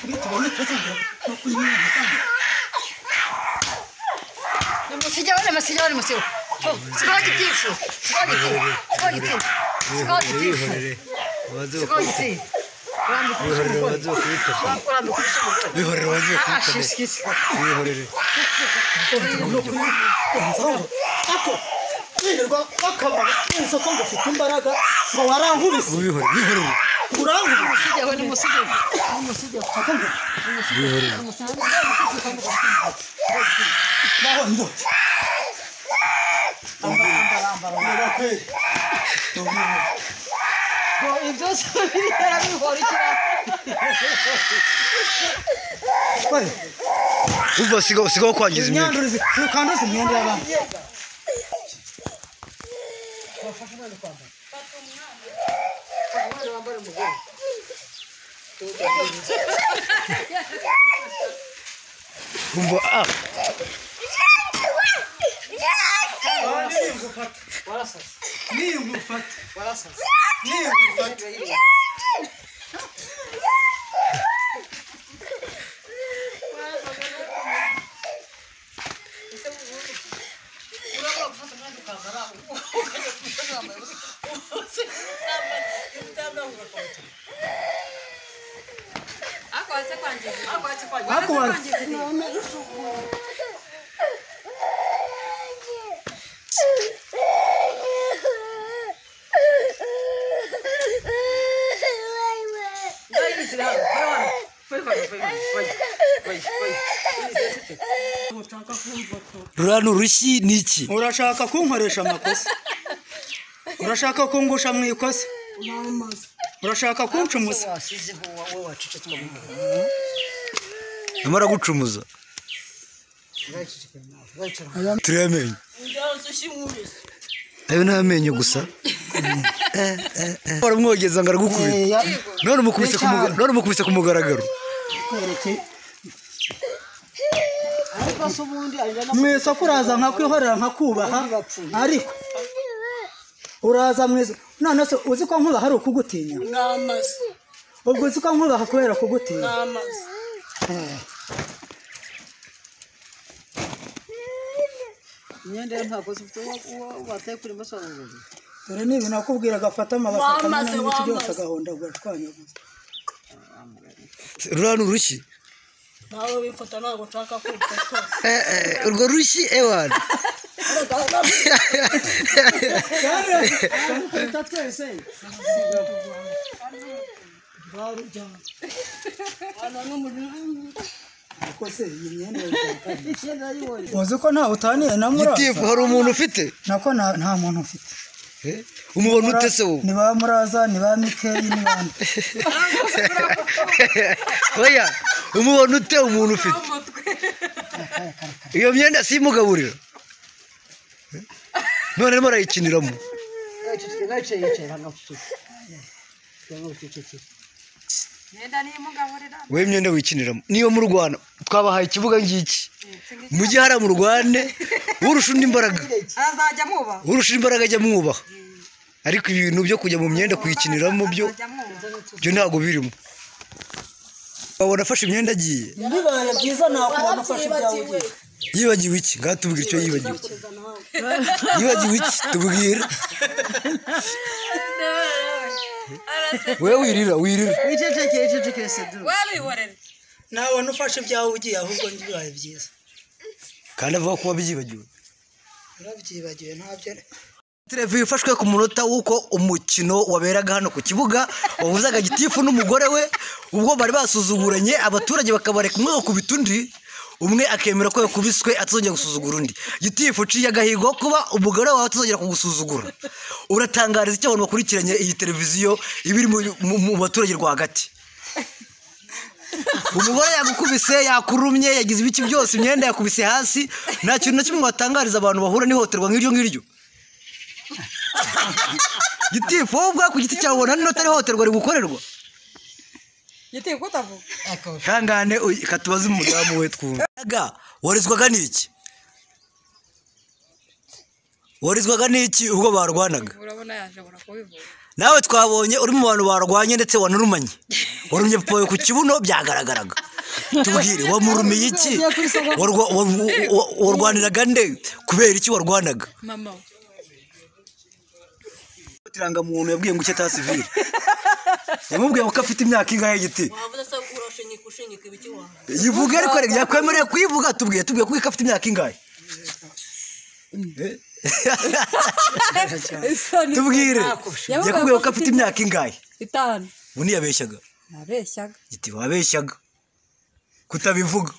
kubitubona tuzingira no kunyina Masijani musio. Sikaji tifu. Uva sigo kwangiza imyenda. Ukanduza imyenda y'abantu. Umva Rurano rushyi niki? Urashaka kunkoresha amakosa? Urashaka kungusha mu ikosa? Urashaka kuncumuza? Amara gucumuza. Turamenye. Ayo ntamenye gusa. Baramwogeza ngo aragukubita. None umukubise ku mugaragaro. Mwese kuraza nkakwihorera nkakubaha ariko uraza mwese none se uzi ko nkuba hari ukugutinya Namaze. ubwo uzi ko nkuba kubera kugutinya Namaze. Nyende ntabwo zifite wateye kuri masobanuro. dore nibi nakubwira gafata amabasa n'iki byose agahonda gutwanya gusa Rurano rushyi. Nawe wifata ntabwo nshaka kumfata. Urwo rushyi ewana. uzi ko nta utaniye na murasa Gitifu hari umuntu ufite? nako nta muntu ufite Umubona ute se wowe? ni ba muraza ni ba Mikeyi ni bande Oya, umubona ute umuntu ufite? Iyo myenda simugaburira. None arimo arayikiniramo. We myenda wikiniramo. Niyo mu Rwanda twabahaye ikibuga ngiki. Mujye hara mu Rwanda urusha undi imbaraga. Azajya muba. Urusha imbaraga ajya mwubaha. Ariko ibintu byo kujya mu myenda kuyikiniramo byo ntago birimo. Wabona afashe imyenda agiye. bibaye byiza nakubona ufashe ibyawe ugiye Yibagiwe iki? Ngatubwira icyo yibagiwe. Yibagiwe iki? Tubwira. Wewe wirira. iceceke sedu Wabihorera. nawe nufashe ibyawe ugiye ahubwo bibaye byiza Kandi avuga ko wabyibagiwe. urabyibagiwe ntabyo Televiziyo ifashwe ku munota w'uko umukino waberaga hano ku kibuga wahuzaga Gitifu n'umugore we ubwo bari basuzuguranye abaturage bakabareka umwe bakubita undi umwe akemera ko yakubiswe atazongera gusuzugura undi. Gitifu uciye agahigo kuba umugore wawe atazongera kugusuzugura. Uratangariza icyo abantu bakurikiranye iyi televiziyo ibiri mu baturage rwagati. Umugore yagukubise yakurumye yagize ibiki byose imyenda yakubise hasi nta kintu na kimwe watangariza abantu bahura n'ihohoterwa nk'iryo ngiryo. Gitifu ubwo ku giti cyawe ubona n'inota ihohoterwa rigukorerwa. Gitifu utavuga. Kangane katubaze umudamu we twumva. Warizwaga n'iki? Warizwaga n'iki ubwo barwanaga? Urabona yashobora kubivuga. nawe twabonye uri mu bantu barwanye ndetse wanurumanye warumye poye ku kibuno byagaragaraga tubwire wamurumiye iki warwaniraga nde kubera iki warwanaga mama tiranga muntu yabwiye ngo cyata civil yamubwiye ko afite imyaka ingahe giti wavuze se urashinyika ibiki wa yivuga ariko yakwemereye kuyivuga tubwiye ko afite imyaka ingahe tubwire yakubwiye ko afite imyaka ingahe 5 undi yabeshyaga nabeshyaga giti wabeshyaga kutabivuga